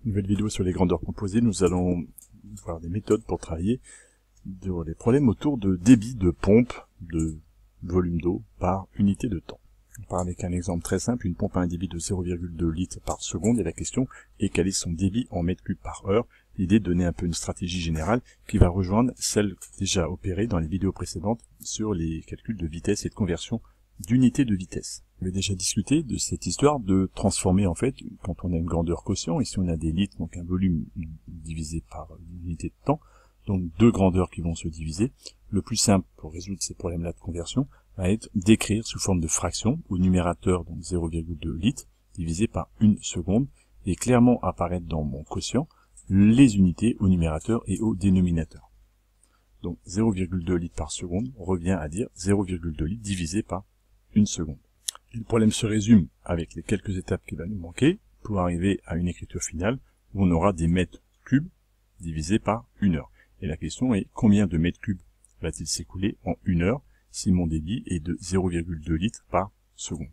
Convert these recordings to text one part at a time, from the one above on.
Nouvelle vidéo sur les grandeurs composées. Nous allons voir des méthodes pour travailler sur les problèmes autour de débit de pompe de volume d'eau par unité de temps. On part avec un exemple très simple. Une pompe a un débit de 0,2 litres par seconde et la question est quel est son débit en mètres cubes par heure. L'idée est de donner un peu une stratégie générale qui va rejoindre celle déjà opérée dans les vidéos précédentes sur les calculs de vitesse et de conversion d'unité de vitesse. On avait déjà discuté de cette histoire de transformer en fait, quand on a une grandeur quotient, ici on a des litres, donc un volume divisé par l'unité de temps, donc deux grandeurs qui vont se diviser. Le plus simple pour résoudre ces problèmes-là de conversion va être d'écrire sous forme de fraction au numérateur, donc 0,2 litres, divisé par 1 seconde, et clairement apparaître dans mon quotient les unités au numérateur et au dénominateur. Donc 0,2 litres par seconde revient à dire 0,2 litres divisé par 1 seconde. Et le problème se résume avec les quelques étapes qui vont nous manquer pour arriver à une écriture finale où on aura des mètres cubes divisés par 1 heure. Et la question est combien de mètres cubes va-t-il s'écouler en 1 heure si mon débit est de 0,2 litres par seconde.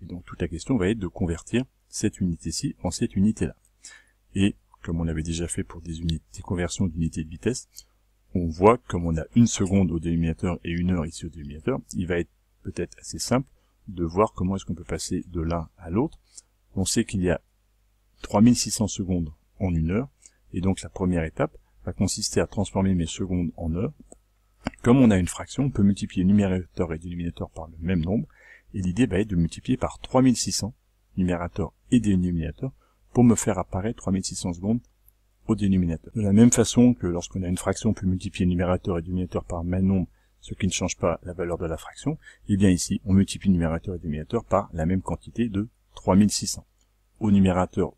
Et donc toute la question va être de convertir cette unité-ci en cette unité-là. Et comme on avait déjà fait pour des conversions d'unités de vitesse, on voit comme on a 1 seconde au dénominateur et 1 heure ici au dénominateur, il va être peut-être assez simple de voir comment est-ce qu'on peut passer de l'un à l'autre. On sait qu'il y a 3600 secondes en 1 heure, et donc la première étape va consister à transformer mes secondes en heures. Comme on a une fraction, on peut multiplier numérateur et dénominateur par le même nombre, et l'idée va être de multiplier par 3600, numérateur et dénominateur, pour me faire apparaître 3600 secondes au dénominateur. De la même façon que lorsqu'on a une fraction, on peut multiplier numérateur et dénominateur par le même nombre, ce qui ne change pas la valeur de la fraction, et bien ici, on multiplie numérateur et dénominateur par la même quantité de 3600. Au numérateur,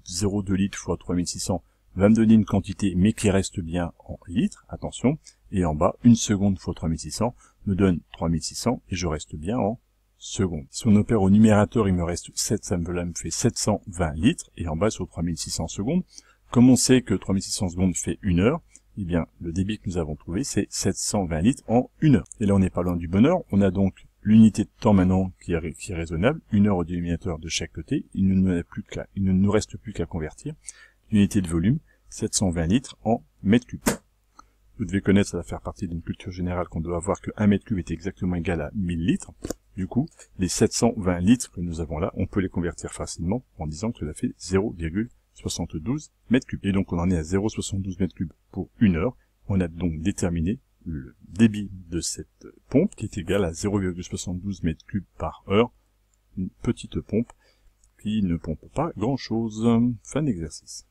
0,2 litres fois 3600 va me donner une quantité, mais qui reste bien en litres, attention, et en bas, 1 seconde fois 3600 me donne 3600, et je reste bien en secondes. Si on opère au numérateur, il me reste 7, ça me fait 720 litres, et en bas, sur 3600 secondes, comme on sait que 3600 secondes fait 1 heure, eh bien, le débit que nous avons trouvé, c'est 720 litres en 1 heure. Et là, on n'est pas loin du bonheur. On a donc l'unité de temps maintenant qui est raisonnable, 1 heure au dénominateur de chaque côté. Il ne nous reste plus qu'à convertir l'unité de volume, 720 litres en mètres cubes. Vous devez connaître, ça va faire partie d'une culture générale qu'on doit avoir que 1 mètre cube est exactement égal à 1000 litres. Du coup, les 720 litres que nous avons là, on peut les convertir facilement en disant que ça fait 0,72 mètres cubes. Et donc on en est à 0,72 mètres cubes pour 1 heure. On a donc déterminé le débit de cette pompe qui est égal à 0,72 mètres cubes par heure. Une petite pompe qui ne pompe pas grand chose. Fin d'exercice.